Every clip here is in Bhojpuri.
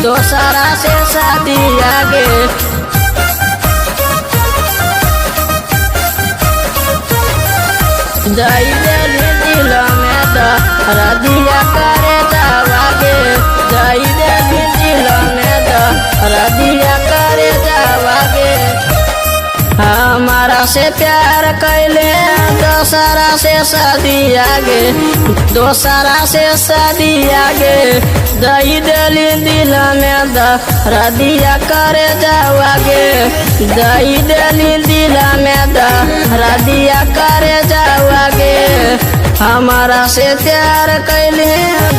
दोसरा से शादी आगे दई देली दिल में दर्दिया करे जावागे दई देली दिल में दर्दिया करे जावागे हमारा से प्यार कैले दोसरा से शादी आगे दोसरा से शादी आगे दई देली दिल में दर्दिया करे जावागे दई देली दिल में दर्दिया करे जावागे हमारा से प्यार कैले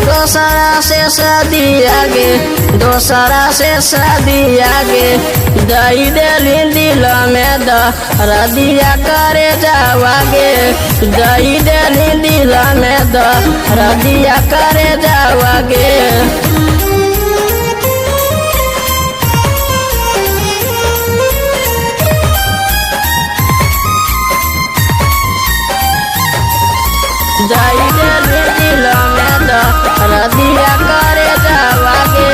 दोसरा से शादी आगे दोसरा से शादी आगे दई देली दिल में दर्दिया करे जावागे दई देली दिल में दर्दिया करे जावागे दई देली दिल में दर्दिया करे जावागे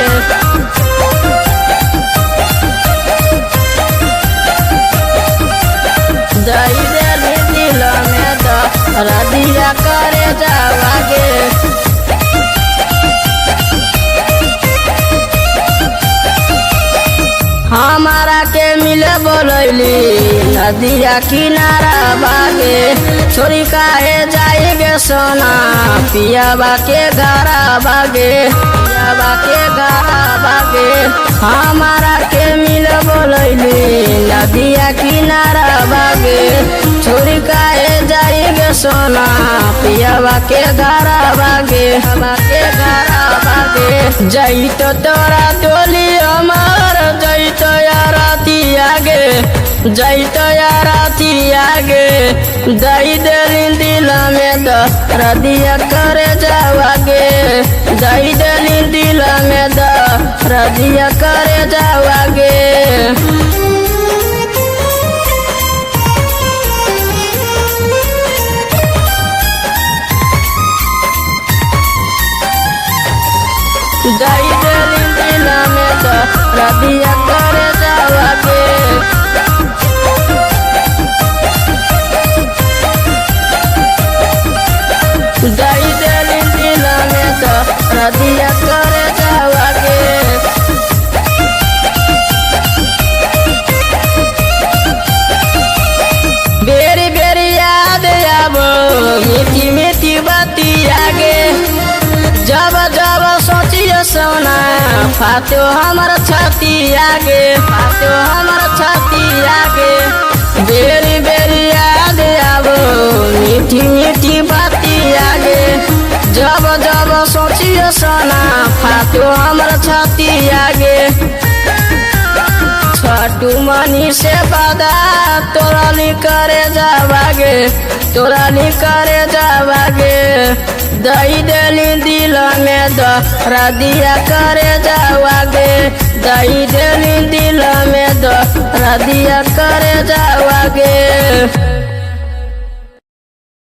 दई देली दिल में दर्दिया करे जावागे हमारा के मिले बोलैली नदिया किनारा बागे छोरी काहे जाएगे सोना पियाबा के गारा बागे पियाबा के गारा बागे हमारा के मिले बोलैली नदिया किनारा बागे छोरी काहे जाएगे सोना पियाबा के गारा बागे के गारा बागे जई तो तोरा डोली हमार जई तो याराती आगे जई तो याराती आगे दई देली दिल में दर्दिया करे जावागे दई देली दिल में दर्दिया करे जावागे दई देली दिल में दर्दिया करे जावागे दई देली दिल में दर्दिया करे जावागे बेरी बेरी याद आबो मीठी मीठी बाती आगे जब जब सोचिए सोना फातो हमार छाती आगे फातो हमार छाती आगे बेरी बेरी याद आबो मीठी मीठी बाती आगे जब जब सोचिए सोना फातो हमार छाती आगे छटू मनी से बादा तोराली करे जावागे तोराली करे जावागे दई देली दिल में दर्दिया करे जावागे दई देली दिल में दर्दिया करे जावागे।